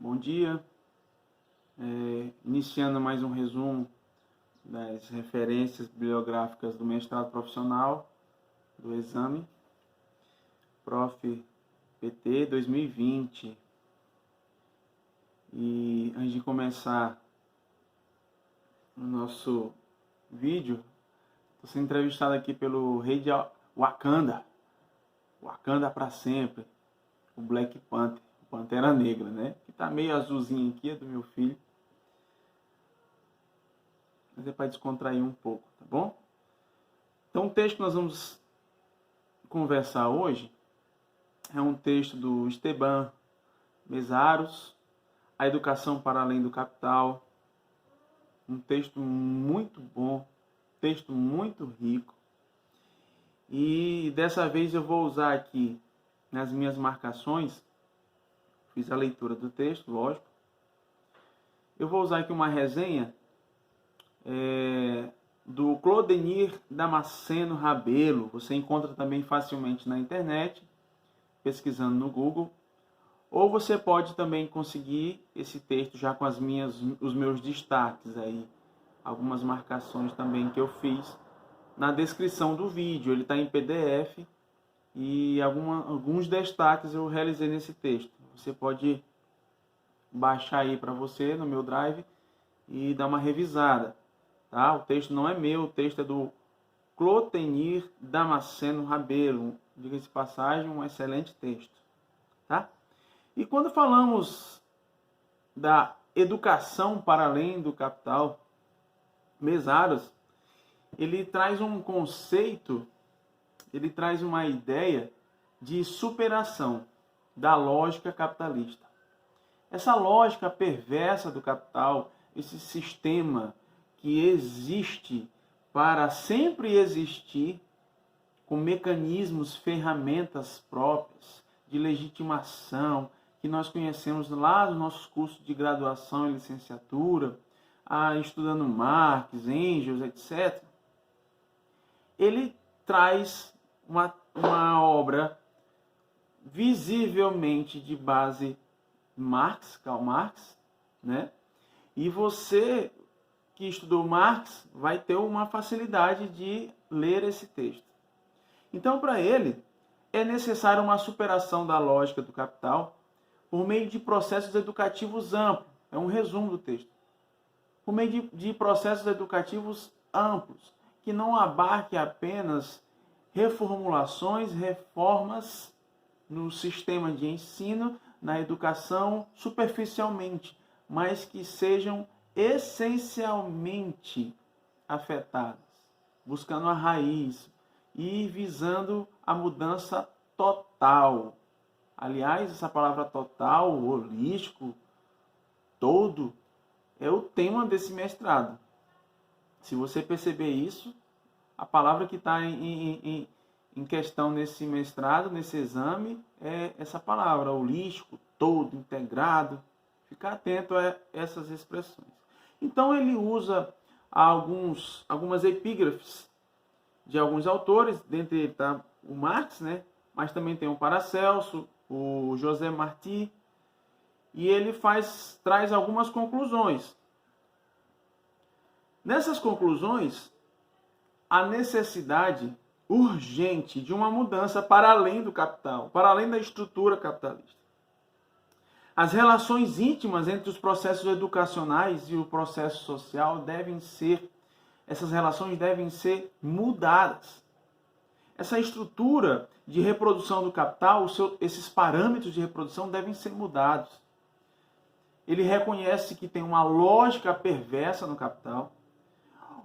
Bom dia. Iniciando mais um resumo das referências bibliográficas do mestrado profissional do exame Prof. PT 2020. E antes de começar o nosso vídeo, estou sendo entrevistado aqui pelo rei de Wakanda para sempre, o Black Panther, o Pantera Negra, né? Que tá meio azulzinho aqui, é do meu filho. Mas é para descontrair um pouco, tá bom? Então o texto que nós vamos conversar hoje é um texto do Esteban Mezaros, A Educação para Além do Capital. Um texto muito bom, texto muito rico. E dessa vez eu vou usar aqui nas minhas marcações, fiz a leitura do texto, lógico. Eu vou usar aqui uma resenha do Clodenir Damasceno Rabelo. Você encontra também facilmente na internet, pesquisando no Google. Ou você pode também conseguir esse texto já com os meus destaques aí, algumas marcações também que eu fiz na descrição do vídeo. Ele está em PDF e alguns destaques eu realizei nesse texto. Você pode baixar aí para você no meu Drive e dar uma revisada. Tá? O texto não é meu, o texto é do Clodenir Damasceno Rabelo. Diga-se de passagem, um excelente texto. Tá? E quando falamos da educação para além do capital, Mezaros, ele traz um conceito, ele traz uma ideia de superação da lógica capitalista. Essa lógica perversa do capital, esse sistema que existe para sempre existir, com mecanismos, ferramentas próprias de legitimação, que nós conhecemos lá nos nossos cursos de graduação e licenciatura, estudando Marx, Engels, etc. Ele traz uma obra visivelmente de base Marx, Karl Marx, né? E você que estudou Marx vai ter uma facilidade de ler esse texto. Então, para ele, é necessária uma superação da lógica do capital por meio de processos educativos amplos. É um resumo do texto. Por meio de processos educativos amplos, que não abarque apenas reformulações, reformas no sistema de ensino, na educação superficialmente, mas que sejam essencialmente afetadas, buscando a raiz e visando a mudança total. Aliás, essa palavra total, holístico, todo, é o tema desse mestrado. Se você perceber isso, a palavra que está em questão nesse mestrado, nesse exame, é essa palavra, holístico, todo, integrado. Ficar atento a essas expressões. Então ele usa algumas epígrafes de alguns autores, dentre eles está o Marx, né? Mas também tem o Paracelso, o José Martí, e ele traz algumas conclusões. Nessas conclusões, a necessidade urgente de uma mudança para além do capital, para além da estrutura capitalista. As relações íntimas entre os processos educacionais e o processo social essas relações devem ser mudadas. Essa estrutura de reprodução do capital, esses parâmetros de reprodução devem ser mudados. Ele reconhece que tem uma lógica perversa no capital,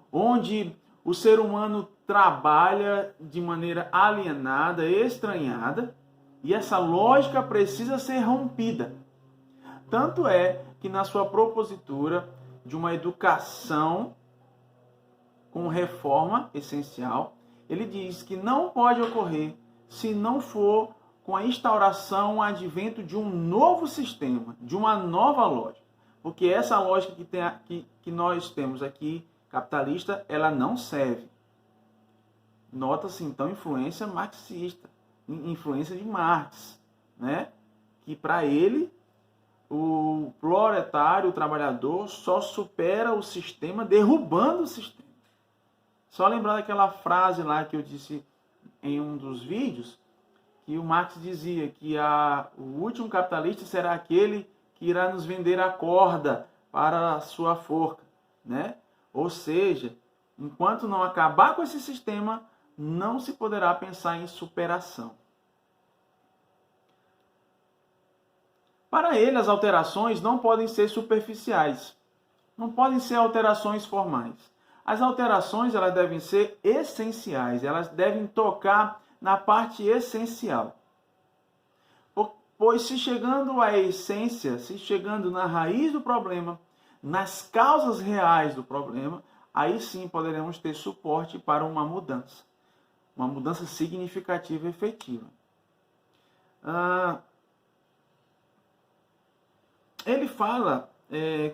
onde o ser humano trabalha de maneira alienada, estranhada, e essa lógica precisa ser rompida. Tanto é que na sua propositura de uma educação com reforma essencial, ele diz que não pode ocorrer se não for com a instauração, o advento de um novo sistema, de uma nova lógica. Porque essa lógica que nós temos aqui, capitalista, ela não serve. Nota-se então influência marxista, influência de Marx, né? Que para ele o proletário, o trabalhador, só supera o sistema derrubando o sistema. Só lembrar daquela frase lá que eu disse em um dos vídeos, que o Marx dizia que o último capitalista será aquele que irá nos vender a corda para a sua forca, né? Ou seja, enquanto não acabar com esse sistema, não se poderá pensar em superação. Para ele, as alterações não podem ser superficiais, não podem ser alterações formais. As alterações elas devem ser essenciais, elas devem tocar na parte essencial. Pois se chegando à essência, se chegando na raiz do problema, nas causas reais do problema, aí sim poderemos ter suporte para uma mudança significativa e efetiva. Ele fala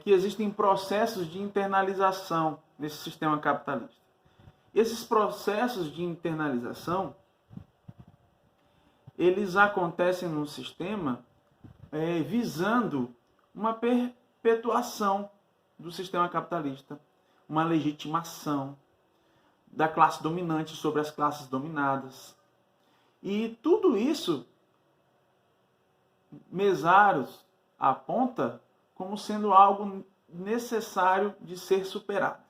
que existem processos de internalização nesse sistema capitalista. Esses processos de internalização, eles acontecem no sistema visando uma perpetuação do sistema capitalista, uma legitimação da classe dominante sobre as classes dominadas. E tudo isso, Mesaros aponta como sendo algo necessário de ser superado.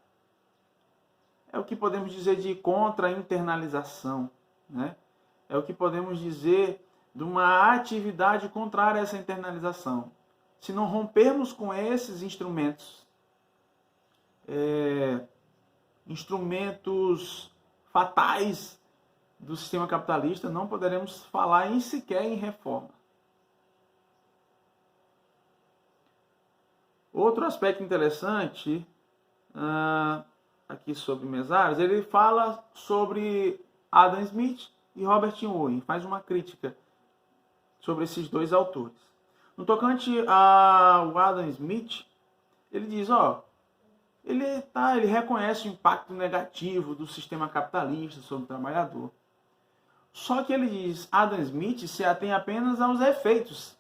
É o que podemos dizer de contra-internalização, né? É o que podemos dizer de uma atividade contrária a essa internalização. Se não rompermos com esses instrumentos, instrumentos fatais do sistema capitalista, não poderemos falar sequer em reforma. Outro aspecto interessante aqui sobre Mesaros, ele fala sobre Adam Smith e Robert Owen, faz uma crítica sobre esses dois autores. No tocante ao Adam Smith, ele diz, ele reconhece o impacto negativo do sistema capitalista sobre o trabalhador. Só que ele diz, Adam Smith se atém apenas aos efeitos.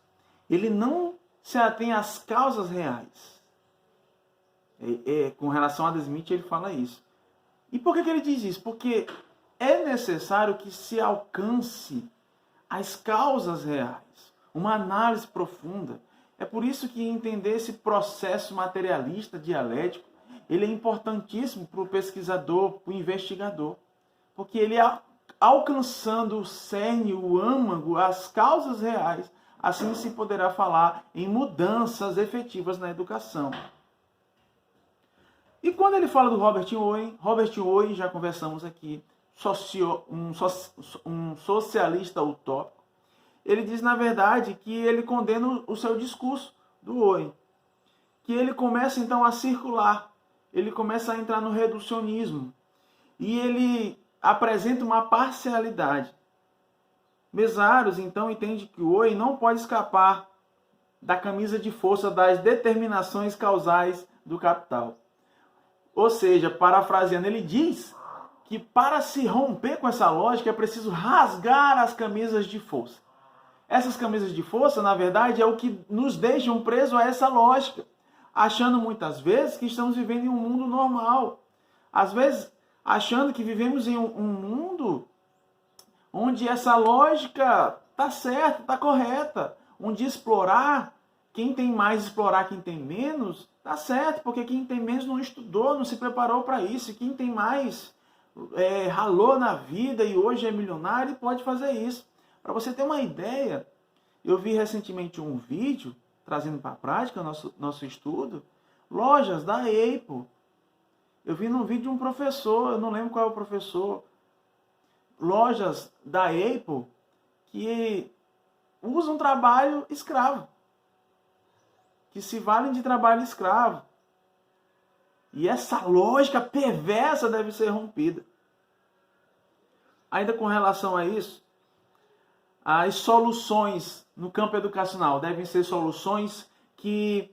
Ele não se atém às causas reais. Com relação a Adam Smith, ele fala isso. E por que ele diz isso? Porque é necessário que se alcance as causas reais, uma análise profunda. É por isso que entender esse processo materialista, dialético, ele é importantíssimo para o pesquisador, para o investigador. Porque ele, alcançando o cerne, o âmago, as causas reais, assim se poderá falar em mudanças efetivas na educação. E quando ele fala do Robert Owen, já conversamos aqui, um socialista utópico, ele diz, na verdade, que ele condena o seu discurso do Owen, que ele começa então a circular, ele começa a entrar no reducionismo, e ele apresenta uma parcialidade. Mesaros, então, entende que o Owen não pode escapar da camisa de força das determinações causais do capital. Ou seja, parafraseando, ele diz que para se romper com essa lógica é preciso rasgar as camisas de força. Essas camisas de força, na verdade, é o que nos deixam presos a essa lógica, achando muitas vezes que estamos vivendo em um mundo normal. Às vezes, achando que vivemos em um mundo onde essa lógica está certa, está correta, onde explorar, quem tem mais explorar quem tem menos, está certo, porque quem tem menos não estudou, não se preparou para isso, e quem tem mais ralou na vida e hoje é milionário e pode fazer isso. Para você ter uma ideia, eu vi recentemente um vídeo, trazendo para a prática nosso estudo, lojas da Apple. Eu vi num vídeo de um professor, eu não lembro qual é o professor, lojas da Apple que usam trabalho escravo, que se valem de trabalho escravo. E essa lógica perversa deve ser rompida. Ainda com relação a isso, as soluções no campo educacional devem ser soluções que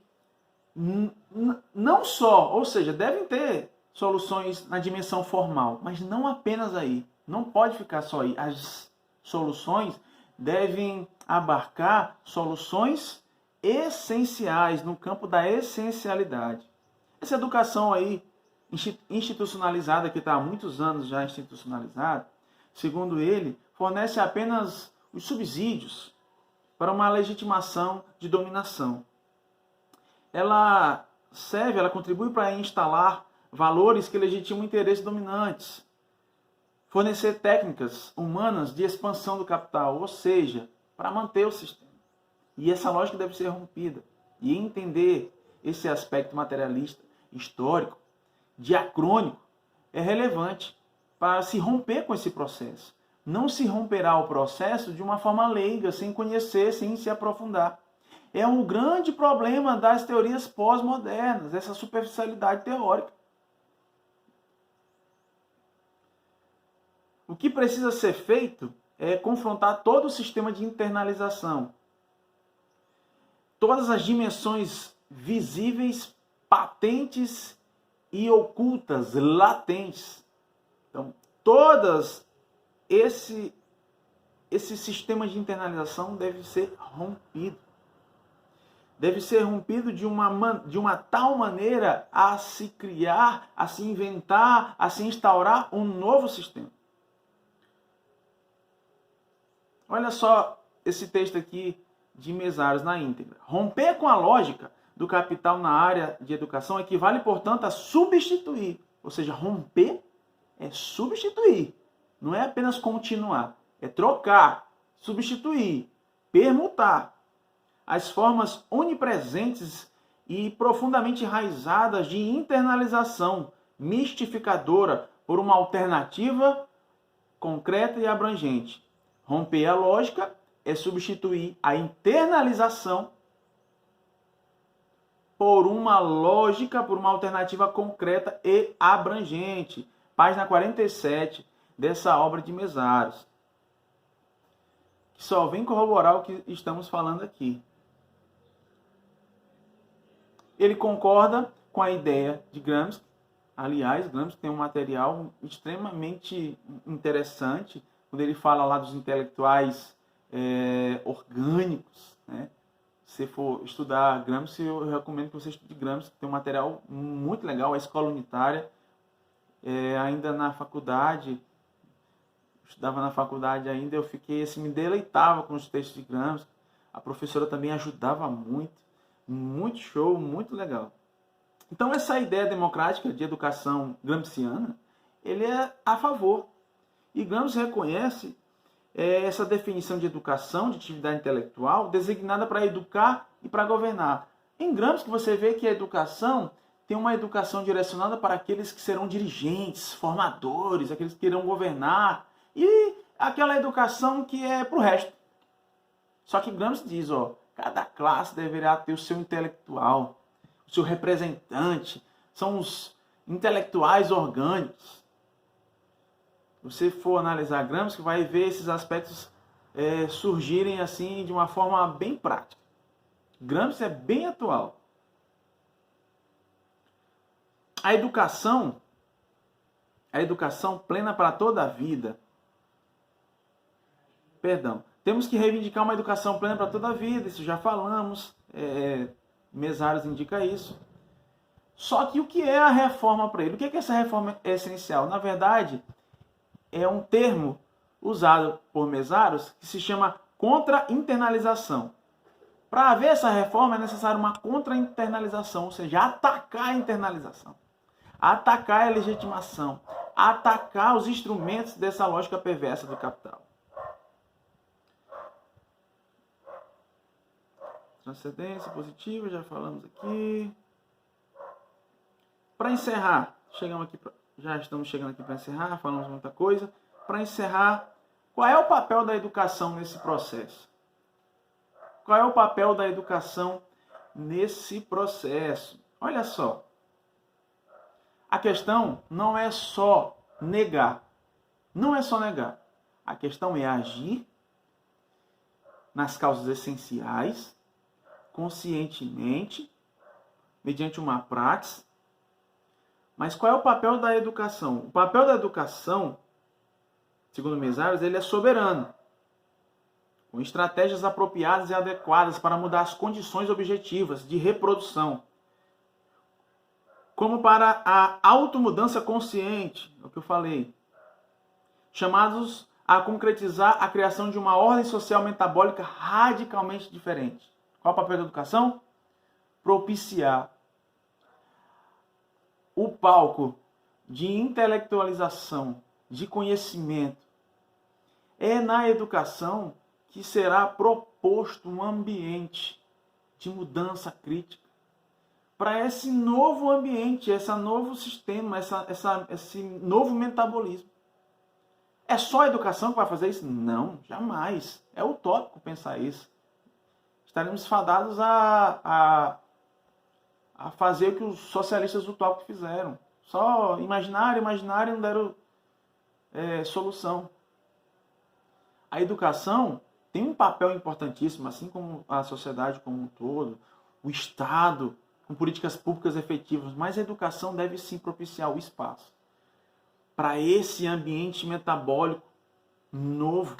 não só, ou seja, devem ter soluções na dimensão formal, mas não apenas aí. Não pode ficar só aí. As soluções devem abarcar soluções essenciais, no campo da essencialidade. Essa educação aí institucionalizada, que está há muitos anos já institucionalizada, segundo ele, fornece apenas os subsídios para uma legitimação de dominação. Ela contribui para instalar valores que legitimam interesses dominantes, fornecer técnicas humanas de expansão do capital, ou seja, para manter o sistema. E essa lógica deve ser rompida. E entender esse aspecto materialista, histórico, diacrônico, é relevante para se romper com esse processo. Não se romperá o processo de uma forma leiga, sem conhecer, sem se aprofundar. É um grande problema das teorias pós-modernas, essa superficialidade teórica. O que precisa ser feito é confrontar todo o sistema de internalização. Todas as dimensões visíveis, patentes e ocultas, latentes. Então, todas esse sistema de internalização deve ser rompido. Deve ser rompido de uma tal maneira a se criar, a se inventar, a se instaurar um novo sistema. Olha só esse texto aqui de Mesaros na íntegra. Romper com a lógica do capital na área de educação equivale, portanto, a substituir. Ou seja, romper é substituir. Não é apenas continuar. É trocar, substituir, permutar as formas onipresentes e profundamente enraizadas de internalização mistificadora por uma alternativa concreta e abrangente. Romper a lógica é substituir a internalização por uma lógica, por uma alternativa concreta e abrangente. Página 47 dessa obra de Mesaros, que só vem corroborar o que estamos falando aqui. Ele concorda com a ideia de Gramsci. Aliás, Gramsci tem um material extremamente interessante, quando ele fala lá dos intelectuais orgânicos, né? Se você for estudar Gramsci, eu recomendo que você estude Gramsci, que tem um material muito legal, a Escola Unitária. Ainda na faculdade, estudava na faculdade ainda, eu fiquei assim, me deleitava com os textos de Gramsci. A professora também ajudava muito show, muito legal. Então essa ideia democrática de educação gramsciana, ele é a favor. E Gramsci reconhece essa definição de educação, de atividade intelectual, designada para educar e para governar. Em Gramsci você vê que a educação tem uma educação direcionada para aqueles que serão dirigentes, formadores, aqueles que irão governar, e aquela educação que é para o resto. Só que Gramsci diz, cada classe deverá ter o seu intelectual, o seu representante, são os intelectuais orgânicos. Se você for analisar Gramsci, vai ver esses aspectos surgirem assim de uma forma bem prática. Gramsci é bem atual. A educação plena para toda a vida. Temos que reivindicar uma educação plena para toda a vida, isso já falamos. Mesaros indica isso. Só que o que é a reforma para ele? O que é essa reforma essencial? Na verdade, é um termo usado por Mesaros que se chama contra-internalização. Para haver essa reforma é necessário uma contra-internalização, ou seja, atacar a internalização, atacar a legitimação, atacar os instrumentos dessa lógica perversa do capital. Transcendência positiva, já falamos aqui. Para encerrar, já estamos chegando aqui para encerrar, falamos muita coisa. Para encerrar, qual é o papel da educação nesse processo? Qual é o papel da educação nesse processo? Olha só. A questão não é só negar. Não é só negar. A questão é agir nas causas essenciais, conscientemente, mediante uma prática. Mas qual é o papel da educação? O papel da educação, segundo Mesaros, ele é soberano. com estratégias apropriadas e adequadas para mudar as condições objetivas de reprodução, como para a automudança consciente, é o que eu falei, chamados a concretizar a criação de uma ordem social metabólica radicalmente diferente. Qual é o papel da educação? Propiciar o palco de intelectualização, de conhecimento. É na educação que será proposto um ambiente de mudança crítica para esse novo ambiente, esse novo sistema, esse novo metabolismo. É só a educação que vai fazer isso? Não, jamais. É utópico pensar isso. Estaremos fadados a fazer o que os socialistas utópicos fizeram. Só imaginaram e não deram solução. A educação tem um papel importantíssimo, assim como a sociedade como um todo, o Estado, com políticas públicas efetivas, mas a educação deve sim propiciar o espaço para esse ambiente metabólico novo,